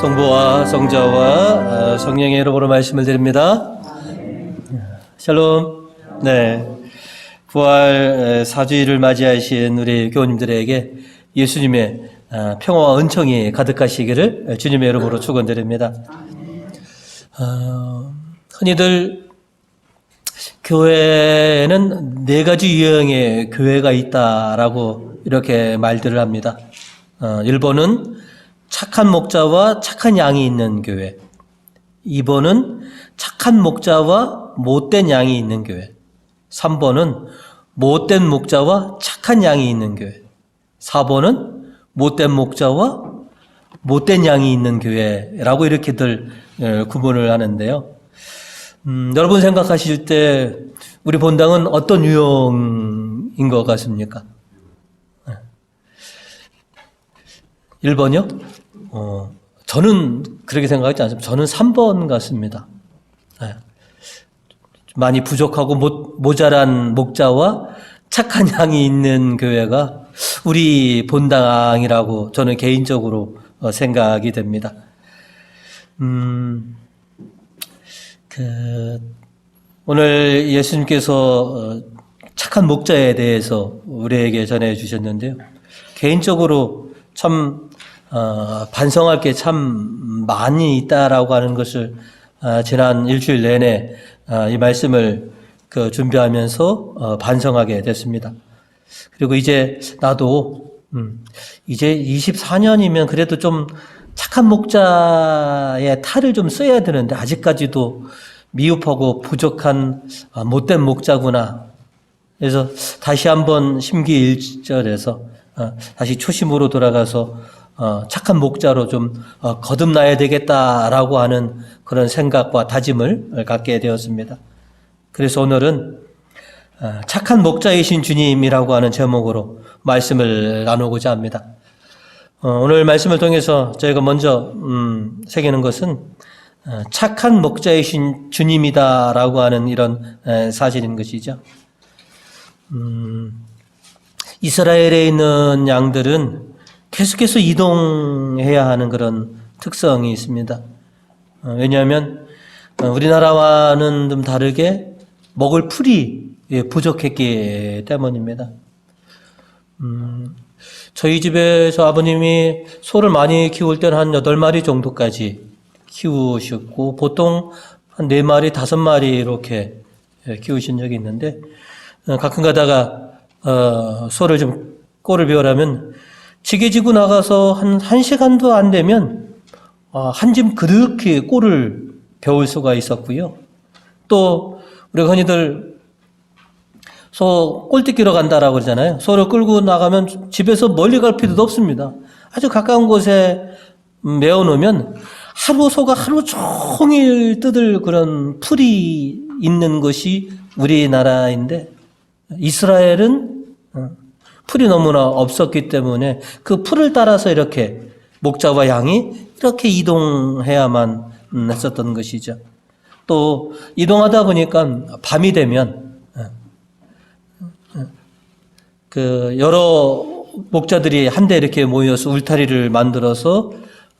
성부와 성자와 성령의 이름으로 말씀을 드립니다. 샬롬. 네, 부활 사주일을 맞이하신 우리 교우님들에게 예수님의 평화와 은총이 가득하시기를 주님의 이름으로 축원드립니다. 흔히들 교회에는 네 가지 유형의 교회가 있다라고 이렇게 말들을 합니다. 1번은 착한 목자와 착한 양이 있는 교회, 2번은 착한 목자와 못된 양이 있는 교회, 3번은 못된 목자와 착한 양이 있는 교회, 4번은 못된 목자와 못된 양이 있는 교회라고 이렇게들 구분을 하는데요. 여러분 생각하실 때 우리 본당은 어떤 유형인 것 같습니까? 1번이요? 저는 그렇게 생각하지 않습니다. 저는 3번 같습니다. 많이 부족하고 모자란 목자와 착한 양이 있는 교회가 우리 본당이라고 저는 개인적으로 생각이 됩니다. 오늘 예수님께서 착한 목자에 대해서 우리에게 전해 주셨는데요. 개인적으로 참 반성할 게 참 많이 있다라고 하는 것을 지난 일주일 내내 이 말씀을 준비하면서 반성하게 됐습니다. 그리고 이제 나도 이제 24년이면 그래도 좀 착한 목자의 탈을 좀 써야 되는데 아직까지도 미흡하고 부족한 못된 목자구나. 그래서 다시 한번 심기일절해서 다시 초심으로 돌아가서 착한 목자로 좀 거듭나야 되겠다라고 하는 그런 생각과 다짐을 갖게 되었습니다. 그래서 오늘은 착한 목자이신 주님이라고 하는 제목으로 말씀을 나누고자 합니다. 오늘 말씀을 통해서 저희가 먼저 새기는 것은 착한 목자이신 주님이다라고 하는 이런 사실인 것이죠. 이스라엘에 있는 양들은 계속해서 이동해야 하는 그런 특성이 있습니다. 왜냐하면 우리나라와는 좀 다르게 먹을 풀이 부족했기 때문입니다. 저희 집에서 아버님이 소를 많이 키울 때는 한 8마리 정도까지 키우셨고 보통 한 4마리, 5마리 이렇게 키우신 적이 있는데 가끔 가다가 소를 좀 꼴을 비우려면 지게 지고 나가서 한 1시간도 안 되면 한 짐 그득히 꼴을 배울 수가 있었고요. 또 우리가 흔히들 소 꼴뜯기로 간다라고 그러잖아요. 소를 끌고 나가면 집에서 멀리 갈 필요도 없습니다. 아주 가까운 곳에 메어놓으면 소가 하루 종일 뜯을 그런 풀이 있는 것이 우리나라인데 이스라엘은 풀이 너무나 없었기 때문에 그 풀을 따라서 이렇게 목자와 양이 이렇게 이동해야만 했었던 것이죠. 또 이동하다 보니까 밤이 되면 여러 목자들이 한데 이렇게 모여서 울타리를 만들어서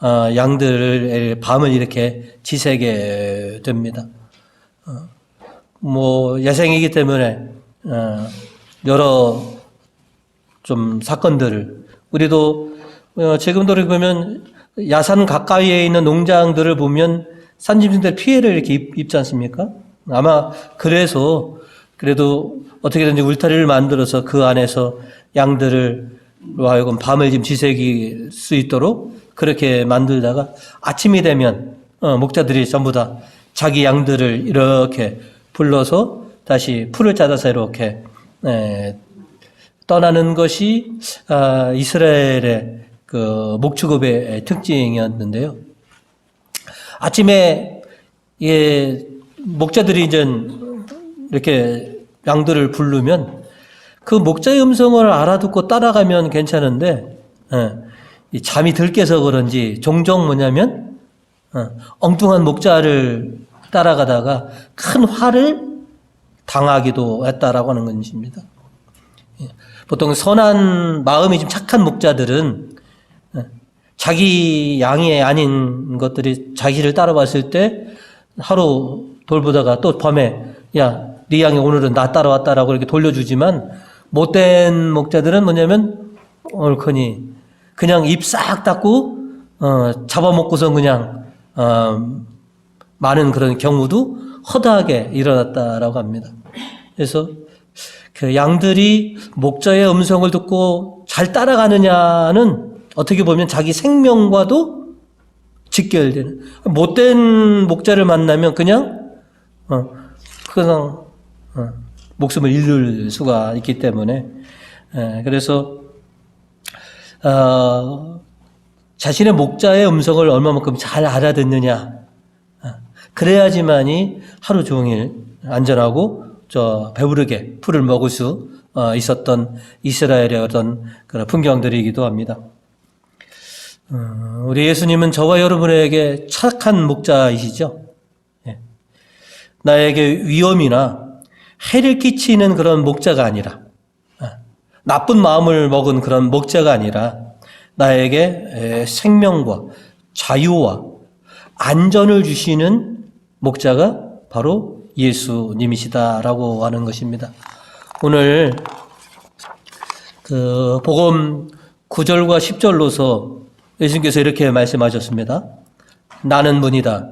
양들을 밤을 이렇게 지새게 됩니다. 야생이기 때문에 여러 좀 사건들을 우리도 지금도 보면 야산 가까이에 있는 농장들을 보면 산짐승들 피해를 이렇게 입지 않습니까? 아마 그래서 그래도 어떻게든지 울타리를 만들어서 그 안에서 양들을 하여금 밤을 좀 지새길 수 있도록 그렇게 만들다가 아침이 되면 목자들이 전부 다 자기 양들을 이렇게 불러서 다시 풀을 찾아서 이렇게 떠나는 것이 이스라엘의 그 목축업의 특징이었는데요. 아침에 목자들이 이제 이렇게 양들을 부르면 그 목자의 음성을 알아듣고 따라가면 괜찮은데 잠이 덜 깨서 그런지 종종 뭐냐면 엉뚱한 목자를 따라가다가 큰 화를 당하기도 했다라고 하는 것입니다. 보통 선한 마음이 좀 착한 목자들은 자기 양이 아닌 것들이 자기를 따라왔을 때 하루 돌보다가 또 밤에 야, 네 양이 오늘은 나 따라왔다라고 이렇게 돌려주지만 못된 목자들은 뭐냐면 옳거니 그냥 입 싹 닫고 잡아먹고서 그냥 많은 그런 경우도 허다하게 일어났다라고 합니다. 그래서 그 양들이 목자의 음성을 듣고 잘 따라가느냐는 어떻게 보면 자기 생명과도 직결되는, 못된 목자를 만나면 그냥 목숨을 잃을 수가 있기 때문에 그래서 자신의 목자의 음성을 얼마만큼 잘 알아듣느냐, 그래야지만이 하루 종일 안전하고 배부르게 풀을 먹을 수 있었던 이스라엘의 어떤 그런 풍경들이기도 합니다. 우리 예수님은 저와 여러분에게 착한 목자이시죠. 나에게 위험이나 해를 끼치는 그런 목자가 아니라, 나쁜 마음을 먹은 그런 목자가 아니라 나에게 생명과 자유와 안전을 주시는 목자가 바로 예수님이시다라고 하는 것입니다. 오늘 그 복음 9절과 10절로서 예수님께서 이렇게 말씀하셨습니다. 나는 문이다.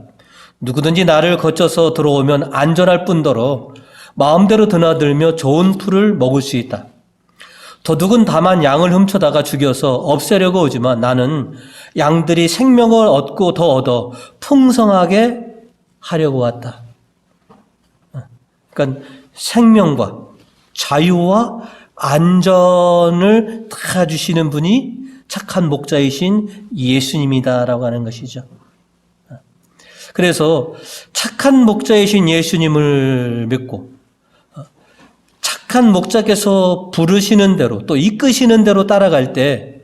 누구든지 나를 거쳐서 들어오면 안전할 뿐더러 마음대로 드나들며 좋은 풀을 먹을 수 있다. 도둑은 다만 양을 훔쳐다가 죽여서 없애려고 오지만 나는 양들이 생명을 얻고 더 얻어 풍성하게 하려고 왔다. 그러니까 생명과 자유와 안전을 다 주시는 분이 착한 목자이신 예수님이다라고 하는 것이죠. 그래서 착한 목자이신 예수님을 믿고 착한 목자께서 부르시는 대로 또 이끄시는 대로 따라갈 때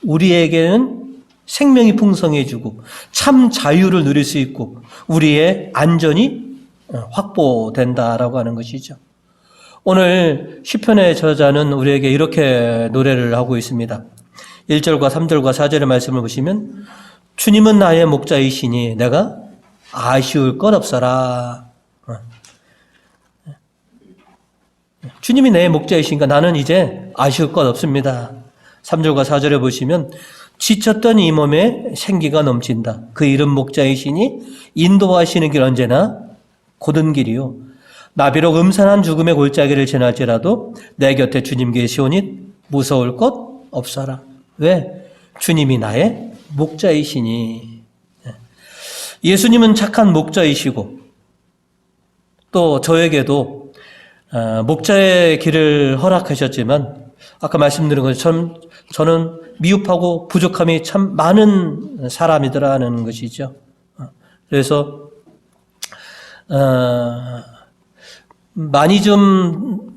우리에게는 생명이 풍성해지고 참 자유를 누릴 수 있고 우리의 안전이 확보된다라고 하는 것이죠. 오늘 시편의 저자는 우리에게 이렇게 노래를 하고 있습니다. 1절과 3절과 4절의 말씀을 보시면 주님은 나의 목자이시니 내가 아쉬울 것 없어라. 주님이 내 목자이시니까 나는 이제 아쉬울 것 없습니다. 3절과 4절에 보시면 지쳤던 이 몸에 생기가 넘친다. 그 이름 목자이시니 인도하시는 길 언제나 곧은 길이요. 나 비록 음산한 죽음의 골짜기를 지날지라도 내 곁에 주님 계시오니 무서울 것 없어라. 왜? 주님이 나의 목자이시니. 예수님은 착한 목자이시고 또 저에게도 목자의 길을 허락하셨지만 아까 말씀드린 것처럼 저는 미흡하고 부족함이 참 많은 사람이더라는 것이죠. 그래서 많이 좀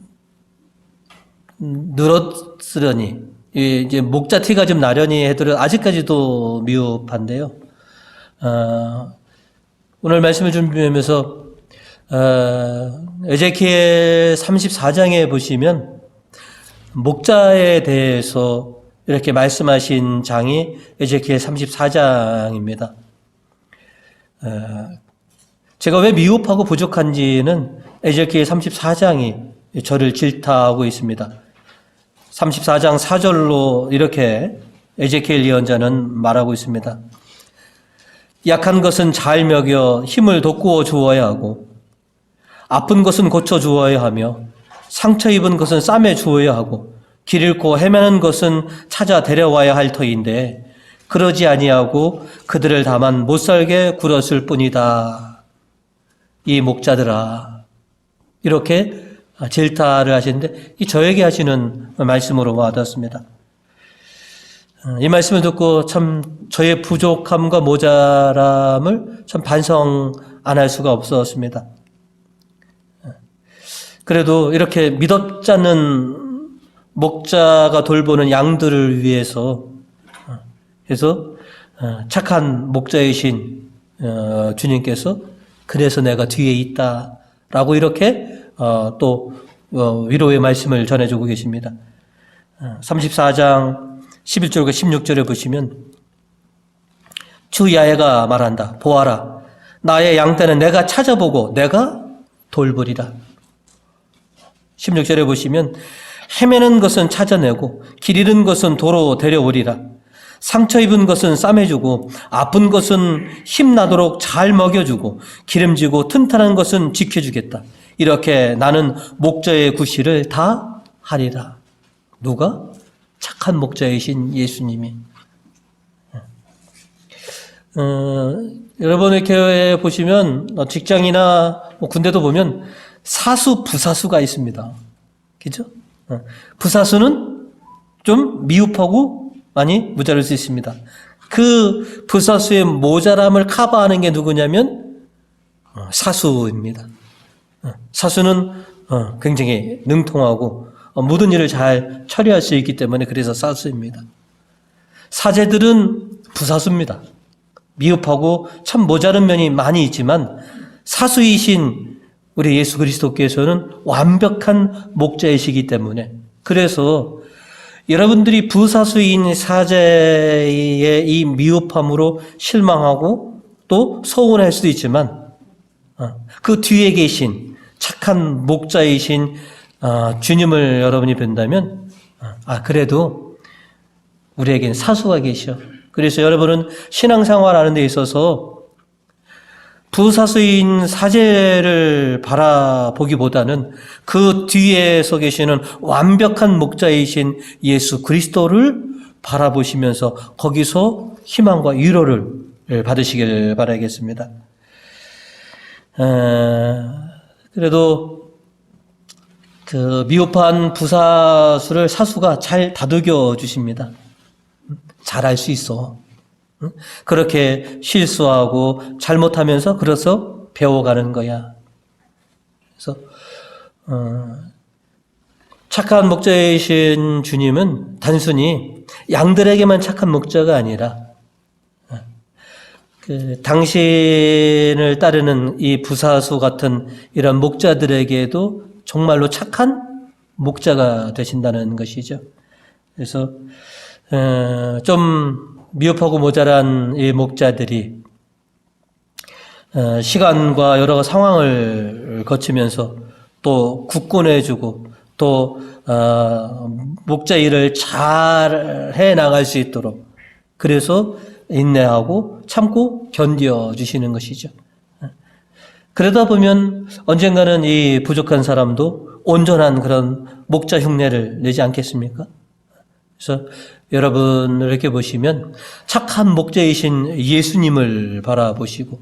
늘었으려니 이제 목자 티가 좀 나려니 해도 아직까지도 미흡한데요. 오늘 말씀을 준비하면서 에제키엘 34장에 보시면 목자에 대해서 이렇게 말씀하신 장이 에제키엘 34장입니다. 제가 왜 미흡하고 부족한지는 에제키엘 34장이 저를 질타하고 있습니다. 34장 4절로 이렇게 에제키엘 예언자는 말하고 있습니다. 약한 것은 잘 먹여 힘을 돋구어 주어야 하고 아픈 것은 고쳐 주어야 하며 상처 입은 것은 싸매 주어야 하고 길 잃고 헤매는 것은 찾아 데려와야 할 터인데 그러지 아니하고 그들을 다만 못살게 굴었을 뿐이다. 이 목자들아, 이렇게 질타를 하시는데 이 저에게 하시는 말씀으로 와닿습니다. 이 말씀을 듣고 참 저의 부족함과 모자람을 참 반성 안 할 수가 없었습니다. 그래도 이렇게 믿었지 않는 목자가 돌보는 양들을 위해서 그래서 착한 목자이신 주님께서 그래서 내가 뒤에 있다라고 이렇게 또 위로의 말씀을 전해주고 계십니다. 34장 11절과 16절에 보시면 주 야훼가 말한다. 보아라, 나의 양떼는 내가 찾아보고 내가 돌보리라. 16절에 보시면 헤매는 것은 찾아내고 길 잃은 것은 도로 데려오리라. 상처 입은 것은 싸매주고 아픈 것은 힘나도록 잘 먹여주고 기름지고 튼튼한 것은 지켜주겠다. 이렇게 나는 목자의 구실을 다 하리라. 누가? 착한 목자이신 예수님이. 여러분의 교회에 보시면 직장이나 군대도 보면 사수, 부사수가 있습니다. 그죠? 부사수는 좀 미흡하고 많이 모자랄 수 있습니다. 그 부사수의 모자람을 커버하는 게 누구냐면 사수입니다. 사수는 굉장히 능통하고 모든 일을 잘 처리할 수 있기 때문에 그래서 사수입니다. 사제들은 부사수입니다. 미흡하고 참 모자른 면이 많이 있지만 사수이신 우리 예수 그리스도께서는 완벽한 목자이시기 때문에, 그래서 여러분들이 부사수인 사제의 이 미흡함으로 실망하고 또 서운할 수도 있지만 그 뒤에 계신 착한 목자이신 주님을 여러분이 뵌다면 그래도 우리에겐 사수가 계셔. 그래서 여러분은 신앙생활하는 데 있어서 부사수인 사제를 바라보기보다는 그 뒤에서 계시는 완벽한 목자이신 예수 그리스도를 바라보시면서 거기서 희망과 위로를 받으시길 바라겠습니다. 그래도 그 미흡한 부사수를 사수가 잘 다독여 주십니다. 잘할 수 있어. 그렇게 실수하고 잘못하면서 그래서 배워가는 거야. 그래서 착한 목자이신 주님은 단순히 양들에게만 착한 목자가 아니라 당신을 따르는 이 부사수 같은 이런 목자들에게도 정말로 착한 목자가 되신다는 것이죠. 그래서 좀 미흡하고 모자란 이 목자들이 시간과 여러 상황을 거치면서 또 굳건해주고 또 목자 일을 잘 해나갈 수 있도록 그래서 인내하고 참고 견뎌주시는 것이죠. 그러다 보면 언젠가는 이 부족한 사람도 온전한 그런 목자 흉내를 내지 않겠습니까? 그래서 여러분을 이렇게 보시면 착한 목자이신 예수님을 바라보시고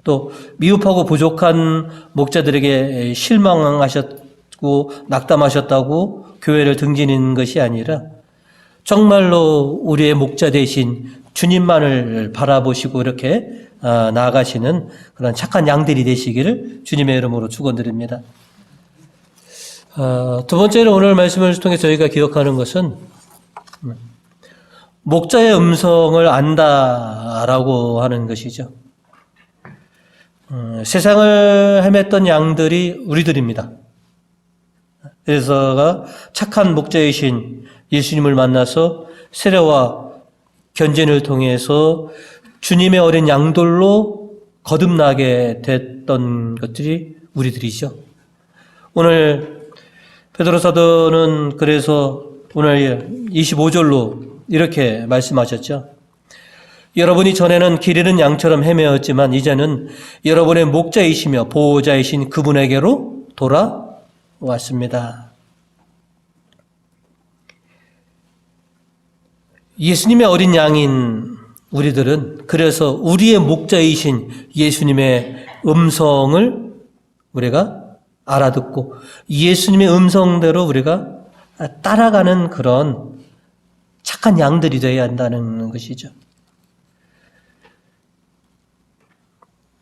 또 미흡하고 부족한 목자들에게 실망하셨고 낙담하셨다고 교회를 등지는 것이 아니라 정말로 우리의 목자 되신 주님만을 바라보시고 이렇게 나아가시는 그런 착한 양들이 되시기를 주님의 이름으로 축원드립니다. 두 번째로 오늘 말씀을 통해 저희가 기억하는 것은 목자의 음성을 안다라고 하는 것이죠. 세상을 헤맸던 양들이 우리들입니다. 그래서 착한 목자이신 예수님을 만나서 세례와 견진을 통해서 주님의 어린 양들로 거듭나게 됐던 것들이 우리들이죠. 오늘 베드로 사도는 그래서 오늘 25절로 이렇게 말씀하셨죠. 여러분이 전에는 길 잃은 양처럼 헤매었지만 이제는 여러분의 목자이시며 보호자이신 그분에게로 돌아왔습니다. 예수님의 어린 양인 우리들은 그래서 우리의 목자이신 예수님의 음성을 우리가 알아듣고 예수님의 음성대로 우리가 따라가는 그런 착한 양들이 되어야 한다는 것이죠.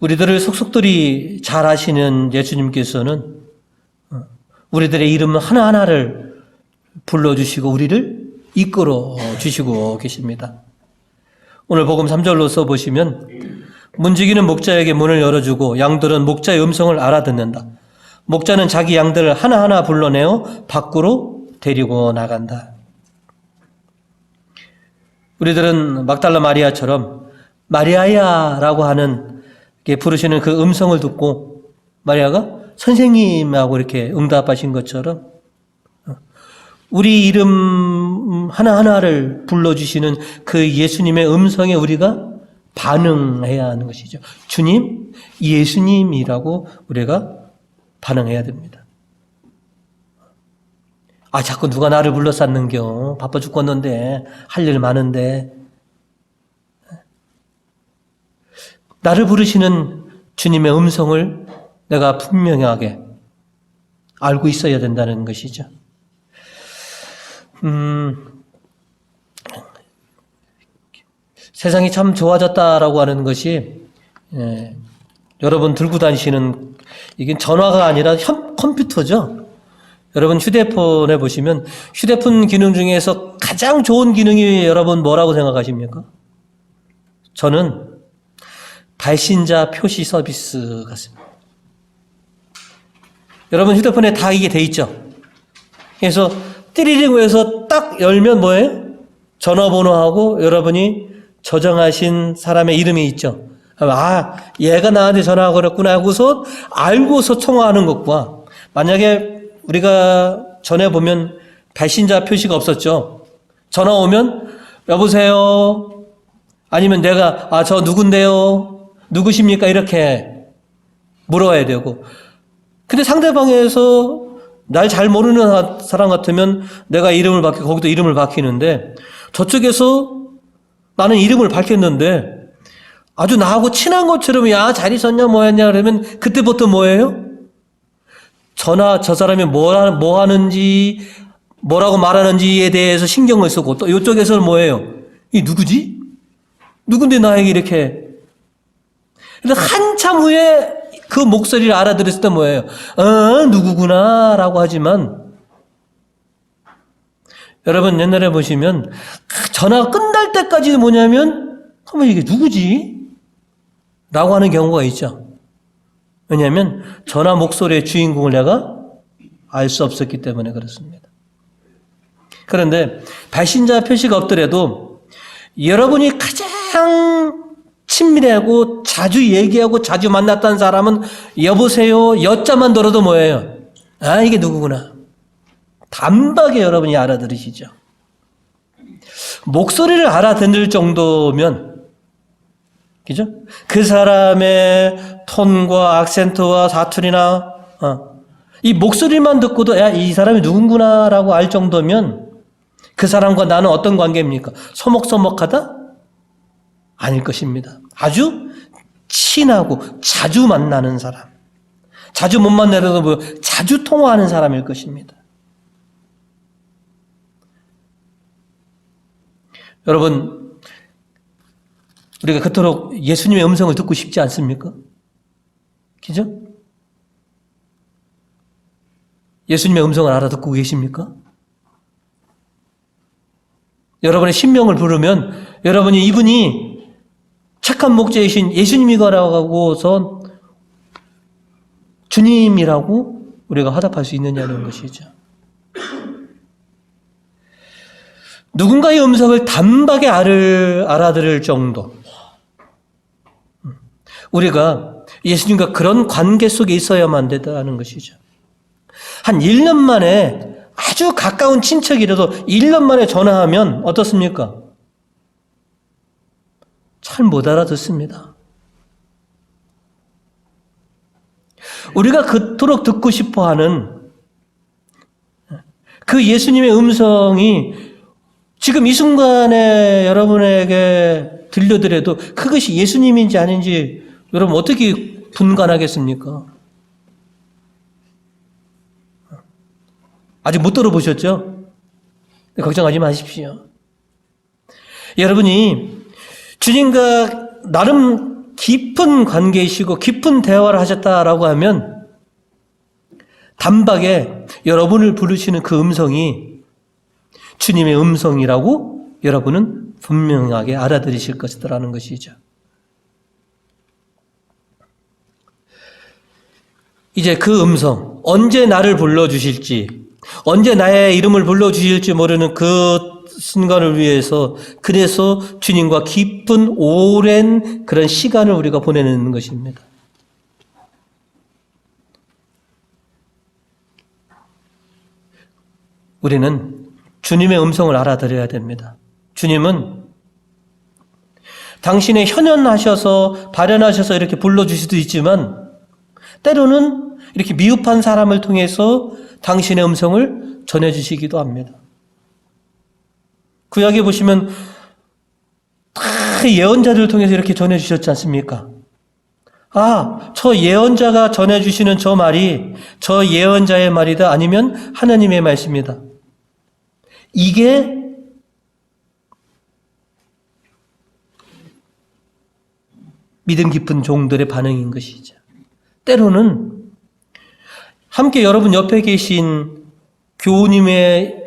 우리들을 속속들이 잘 아시는 예수님께서는 우리들의 이름 하나하나를 불러주시고 우리를 이끌어 주시고 계십니다. 오늘 복음 3절로 써보시면 문지기는 목자에게 문을 열어주고 양들은 목자의 음성을 알아듣는다. 목자는 자기 양들을 하나하나 불러내어 밖으로 데리고 나간다. 우리들은 막달라 마리아처럼 마리아야라고 하는 게 부르시는 그 음성을 듣고 마리아가 선생님하고 이렇게 응답하신 것처럼 우리 이름 하나하나를 불러주시는 그 예수님의 음성에 우리가 반응해야 하는 것이죠. 주님, 예수님이라고 우리가 반응해야 됩니다. 자꾸 누가 나를 불러쌌는겨. 바빠 죽겠는데, 할 일 많은데. 나를 부르시는 주님의 음성을 내가 분명하게 알고 있어야 된다는 것이죠. 세상이 참 좋아졌다라고 하는 것이 여러분 들고 다니시는 이게 전화가 아니라 컴퓨터죠. 여러분 휴대폰에 보시면 휴대폰 기능 중에서 가장 좋은 기능이 여러분 뭐라고 생각하십니까? 저는 발신자 표시 서비스 같습니다. 여러분 휴대폰에 다 이게 돼 있죠. 그래서 띠리링 해서 딱 열면 뭐예요? 전화번호하고 여러분이 저장하신 사람의 이름이 있죠. 얘가 나한테 전화하고 그랬구나 하고서 알고서 통화하는 것과 만약에 우리가 전에 보면 발신자 표시가 없었죠. 전화 오면 여보세요? 아니면 내가 저 누군데요? 누구십니까? 이렇게 물어야 되고 근데 상대방에서 날 잘 모르는 사람 같으면 내가 이름을 밝히고 거기도 이름을 밝히는데 저쪽에서 나는 이름을 밝혔는데 아주 나하고 친한 것처럼 야 잘 있었냐 뭐 했냐 그러면 그때부터 뭐예요? 저 사람이 뭐 하는지 뭐라고 말하는지에 대해서 신경을 쓰고 또 이쪽에서는 뭐예요? 이 누구지? 누군데 나에게 이렇게 근데 한참 후에 그 목소리를 알아들었을 때 뭐예요? 누구구나 라고 하지만 여러분 옛날에 보시면 전화가 끝날 때까지 뭐냐면 이게 누구지? 라고 하는 경우가 있죠. 왜냐하면 전화 목소리의 주인공을 내가 알 수 없었기 때문에 그렇습니다. 그런데 발신자 표시가 없더라도 여러분이 가장 친밀하고 자주 얘기하고 자주 만났던 사람은 여보세요 여자만 들어도 뭐예요? 이게 누구구나. 단박에 여러분이 알아들으시죠. 목소리를 알아듣을 정도면 그죠? 그 사람의 톤과 악센트와 사투리나 이 목소리만 듣고도 이 사람이 누군구나라고 알 정도면 그 사람과 나는 어떤 관계입니까? 서먹서먹하다? 아닐 것입니다. 아주 친하고 자주 만나는 사람. 자주 못 만나도 자주 통화하는 사람일 것입니다. 여러분, 우리가 그토록 예수님의 음성을 듣고 싶지 않습니까? 그죠? 예수님의 음성을 알아듣고 계십니까? 여러분의 신명을 부르면 여러분이 이분이 착한 목자이신 예수님이라고서 주님이라고 우리가 화답할 수 있느냐는 것이죠. 누군가의 음성을 단박에 알아들을 정도. 우리가 예수님과 그런 관계 속에 있어야만 된다는 것이죠. 한 1년 만에 아주 가까운 친척이라도 1년 만에 전화하면 어떻습니까? 잘 못 알아듣습니다. 우리가 그토록 듣고 싶어하는 그 예수님의 음성이 지금 이 순간에 여러분에게 들려드려도 그것이 예수님인지 아닌지 여러분 어떻게 분간하겠습니까? 아직 못 들어보셨죠? 걱정하지 마십시오. 여러분이 주님과 나름 깊은 관계이시고 깊은 대화를 하셨다라고 하면 단박에 여러분을 부르시는 그 음성이 주님의 음성이라고 여러분은 분명하게 알아들으실 것이라는 것이죠. 이제 그 음성, 언제 나를 불러주실지, 언제 나의 이름을 불러주실지 모르는 그 순간을 위해서 그래서 주님과 깊은 오랜 그런 시간을 우리가 보내는 것입니다. 우리는 주님의 음성을 알아들어야 됩니다. 주님은 당신의 현현하셔서 발현하셔서 이렇게 불러주실 수도 있지만 때로는 이렇게 미흡한 사람을 통해서 당신의 음성을 전해주시기도 합니다. 구약에 보시면 다 예언자들을 통해서 이렇게 전해주셨지 않습니까? 저 예언자가 전해주시는 저 말이 저 예언자의 말이다 아니면 하나님의 말씀이다. 이게 믿음 깊은 종들의 반응인 것이죠. 때로는 함께 여러분 옆에 계신 교우님의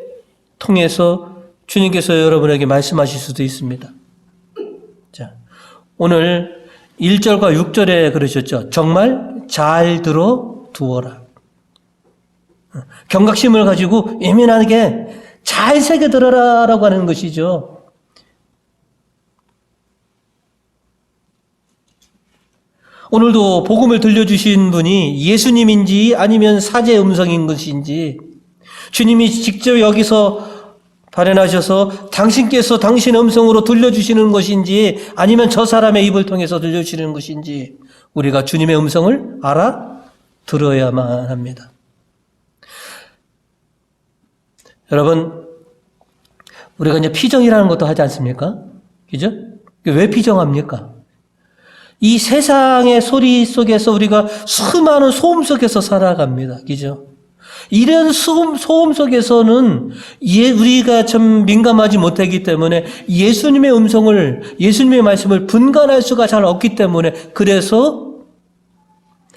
통해서 주님께서 여러분에게 말씀하실 수도 있습니다. 자, 오늘 1절과 6절에 그러셨죠. 정말 잘 들어두어라. 경각심을 가지고 예민하게 잘 새겨들어라라고 하는 것이죠. 오늘도 복음을 들려주신 분이 예수님인지 아니면 사제 음성인 것인지 주님이 직접 여기서 발현하셔서 당신께서 당신의 음성으로 들려주시는 것인지 아니면 저 사람의 입을 통해서 들려주시는 것인지 우리가 주님의 음성을 알아들어야만 합니다. 여러분, 우리가 이제 피정이라는 것도 하지 않습니까? 그죠? 왜 피정합니까? 이 세상의 소리 속에서 우리가 수많은 소음 속에서 살아갑니다. 그죠? 이런 소음 속에서는 우리가 참 민감하지 못하기 때문에 예수님의 음성을, 예수님의 말씀을 분간할 수가 잘 없기 때문에 그래서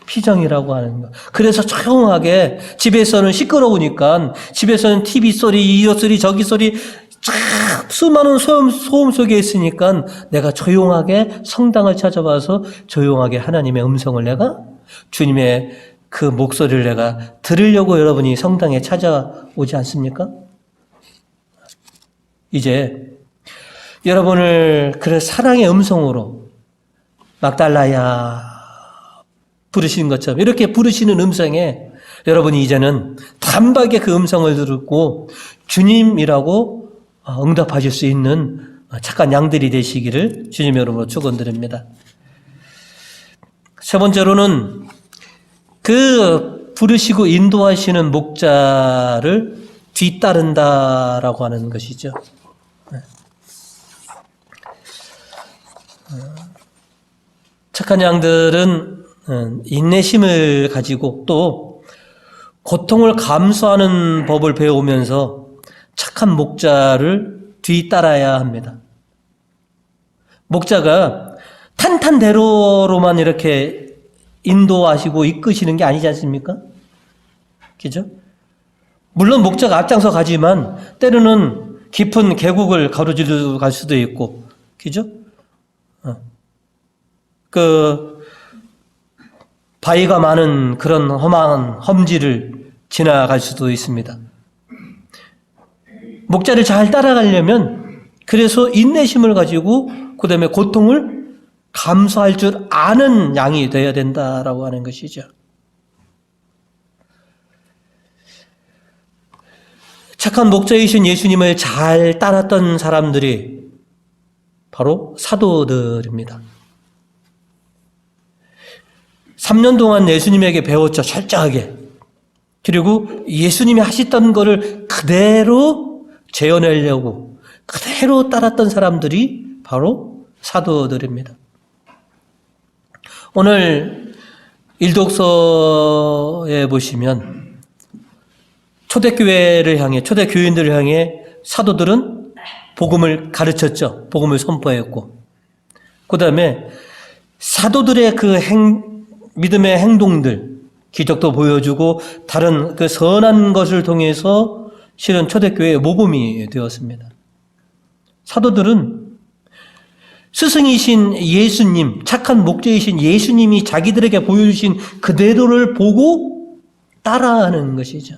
피정이라고 하는 거. 그래서 조용하게 집에서는 시끄러우니까 집에서는 TV 소리, 이 소리, 저기 소리 수많은 소음 속에 있으니까 내가 조용하게 성당을 찾아와서 조용하게 하나님의 음성을 내가 주님의 그 목소리를 내가 들으려고 여러분이 성당에 찾아오지 않습니까? 이제 여러분을 그 사랑의 음성으로 막달라야 부르시는 것처럼 이렇게 부르시는 음성에 여러분이 이제는 단박에 그 음성을 듣고 주님이라고 응답하실 수 있는 착한 양들이 되시기를 주님의 이름으로 축원드립니다. 세 번째로는 그 부르시고 인도하시는 목자를 뒤따른다라고 하는 것이죠. 착한 양들은 인내심을 가지고 또 고통을 감수하는 법을 배우면서 착한 목자를 뒤따라야 합니다. 목자가 탄탄대로로만 이렇게 인도하시고 이끄시는 게 아니지 않습니까? 그죠? 물론 목자가 앞장서 가지만 때로는 깊은 계곡을 가로질러 갈 수도 있고, 그죠? 바위가 많은 그런 험한 험지를 지나갈 수도 있습니다. 목자를 잘 따라가려면 그래서 인내심을 가지고 그 다음에 고통을 감수할 줄 아는 양이 되어야 된다라고 하는 것이죠. 착한 목자이신 예수님을 잘 따랐던 사람들이 바로 사도들입니다. 3년 동안 예수님에게 배웠죠. 철저하게. 그리고 예수님이 하셨던 거를 그대로 재현하려고 그대로 따랐던 사람들이 바로 사도들입니다. 오늘 일독서에 보시면 초대교회를 향해, 초대교인들을 향해 사도들은 복음을 가르쳤죠. 복음을 선포했고, 그 다음에 사도들의 그 믿음의 행동들, 기적도 보여주고 다른 그 선한 것을 통해서 실은 초대교회의 모범이 되었습니다. 사도들은 스승이신 예수님, 착한 목자이신 예수님이 자기들에게 보여주신 그대로를 보고 따라하는 것이죠.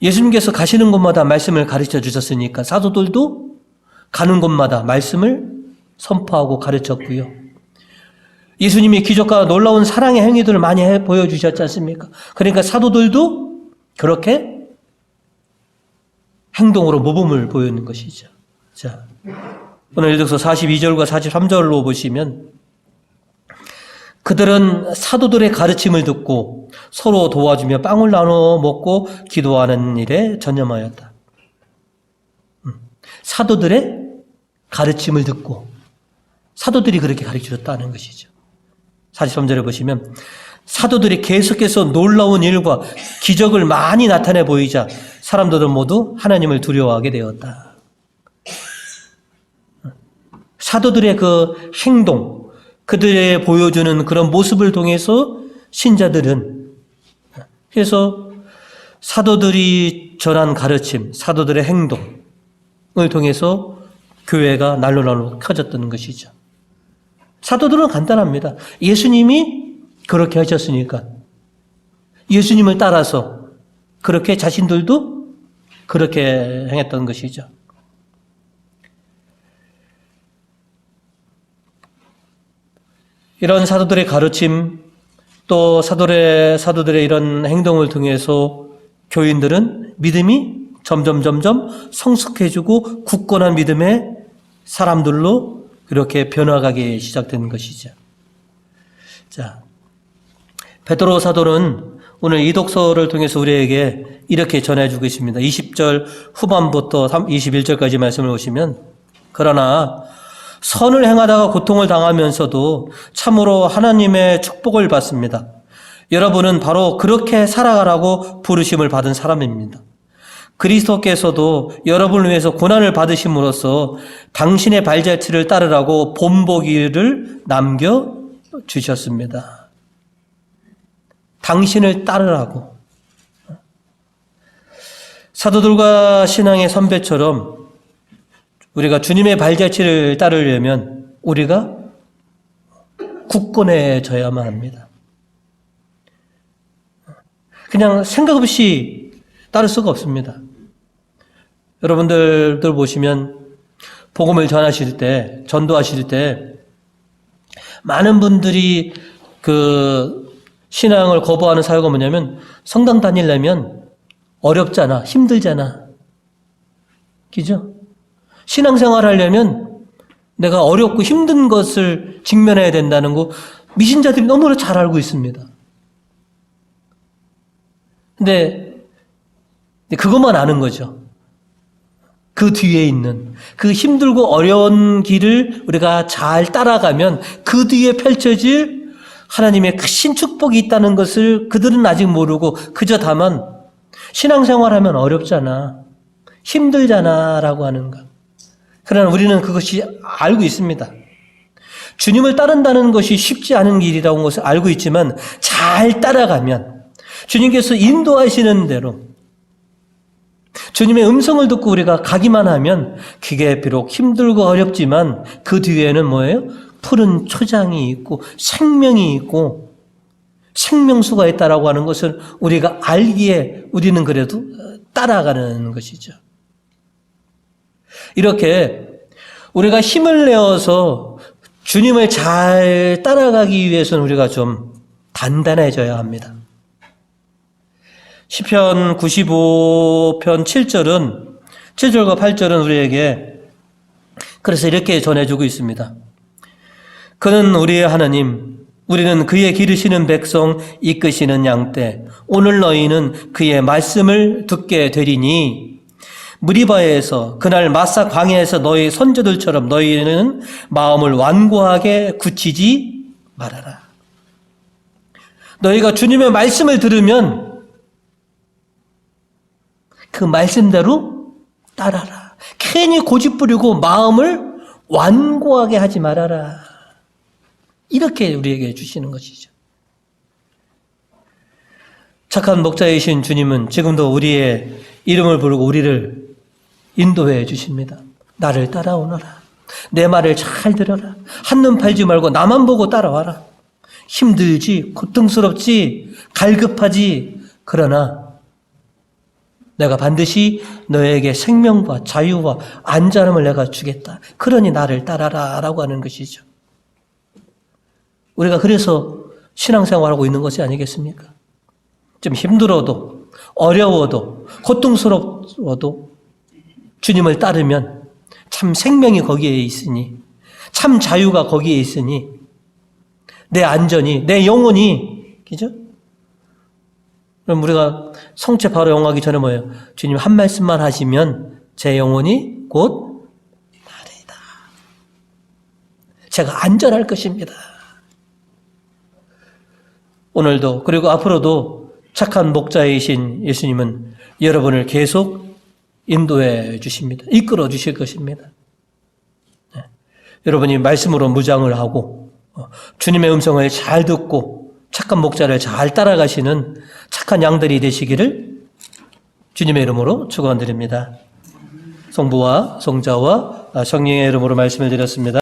예수님께서 가시는 곳마다 말씀을 가르쳐 주셨으니까 사도들도 가는 곳마다 말씀을 선포하고 가르쳤고요. 예수님이 기적과 놀라운 사랑의 행위들을 많이 보여주셨지 않습니까? 그러니까 사도들도 그렇게 행동으로 모범을 보이는 것이죠. 자, 오늘 일독서 42절과 43절로 보시면 그들은 사도들의 가르침을 듣고 서로 도와주며 빵을 나눠 먹고 기도하는 일에 전념하였다. 사도들의 가르침을 듣고 사도들이 그렇게 가르쳐줬다는 것이죠. 43절에 보시면 사도들이 계속해서 놀라운 일과 기적을 많이 나타내 보이자 사람들은 모두 하나님을 두려워하게 되었다. 사도들의 그 행동, 그들의 보여주는 그런 모습을 통해서 신자들은, 그래서 사도들이 전한 가르침, 사도들의 행동을 통해서 교회가 날로 커졌던 것이죠. 사도들은 간단합니다. 예수님이 그렇게 하셨으니까 예수님을 따라서 그렇게 자신들도 그렇게 행했던 것이죠. 이런 사도들의 가르침, 또 사도들의 이런 행동을 통해서 교인들은 믿음이 점점 성숙해지고 굳건한 믿음의 사람들로 그렇게 변화가기 시작되는 것이죠. 자, 베드로 사도는 오늘 이 독서를 통해서 우리에게 이렇게 전해주고 있습니다. 20절 후반부터 21절까지 말씀을 보시면, 그러나 선을 행하다가 고통을 당하면서도 참으로 하나님의 축복을 받습니다. 여러분은 바로 그렇게 살아가라고 부르심을 받은 사람입니다. 그리스도께서도 여러분을 위해서 고난을 받으심으로써 당신의 발자취를 따르라고 본보기를 남겨주셨습니다. 당신을 따르라고. 사도들과 신앙의 선배처럼 우리가 주님의 발자취를 따르려면 우리가 굳건해져야만 합니다. 그냥 생각 없이 따를 수가 없습니다. 여러분들 보시면 복음을 전하실 때, 전도하실 때 많은 분들이 그 신앙을 거부하는 사유가 뭐냐면 성당 다니려면 어렵잖아, 힘들잖아. 그죠? 신앙생활 하려면 내가 어렵고 힘든 것을 직면해야 된다는 거 미신자들이 너무나 잘 알고 있습니다. 근데 그것만 아는 거죠. 그 뒤에 있는 그 힘들고 어려운 길을 우리가 잘 따라가면 그 뒤에 펼쳐질 하나님의 크신 축복이 있다는 것을 그들은 아직 모르고 그저 다만 신앙생활하면 어렵잖아, 힘들잖아 라고 하는 것. 그러나 우리는 그것이 알고 있습니다. 주님을 따른다는 것이 쉽지 않은 길이라는 것을 알고 있지만 잘 따라가면 주님께서 인도하시는 대로 주님의 음성을 듣고 우리가 가기만 하면 그게 비록 힘들고 어렵지만 그 뒤에는 뭐예요? 푸른 초장이 있고 생명이 있고 생명수가 있다라고 하는 것을 우리가 알기에 우리는 그래도 따라가는 것이죠. 이렇게 우리가 힘을 내어서 주님을 잘 따라가기 위해서는 우리가 좀 단단해져야 합니다. 시편 95편 7절과 8절은 우리에게 그래서 이렇게 전해주고 있습니다. 그는 우리의 하나님, 우리는 그의 기르시는 백성, 이끄시는 양떼. 오늘 너희는 그의 말씀을 듣게 되리니 무리바에서 그날 마사 광야에서 너희 선조들처럼 너희는 마음을 완고하게 굳히지 말아라. 너희가 주님의 말씀을 들으면 그 말씀대로 따라라. 괜히 고집부리고 마음을 완고하게 하지 말아라. 이렇게 우리에게 주시는 것이죠. 착한 목자이신 주님은 지금도 우리의 이름을 부르고 우리를 인도해 주십니다. 나를 따라오너라. 내 말을 잘 들어라. 한눈 팔지 말고 나만 보고 따라와라. 힘들지, 고통스럽지, 갈급하지. 그러나 내가 반드시 너에게 생명과 자유와 안전함을 내가 주겠다. 그러니 나를 따라라 라고 하는 것이죠. 우리가 그래서 신앙생활하고 있는 것이 아니겠습니까? 좀 힘들어도 어려워도 고통스러워도 주님을 따르면 참 생명이 거기에 있으니 참 자유가 거기에 있으니 내 안전이 내 영혼이 그죠? 그럼 우리가 성체 바로 영하기 전에 뭐예요? 주님 한 말씀만 하시면 제 영혼이 곧 나리다. 제가 안전할 것입니다. 오늘도 그리고 앞으로도 착한 목자이신 예수님은 여러분을 계속 인도해 주십니다. 이끌어 주실 것입니다. 네. 여러분이 말씀으로 무장을 하고 주님의 음성을 잘 듣고 착한 목자를 잘 따라가시는 착한 양들이 되시기를 주님의 이름으로 축원드립니다. 성부와 성자와 성령의 이름으로 말씀을 드렸습니다.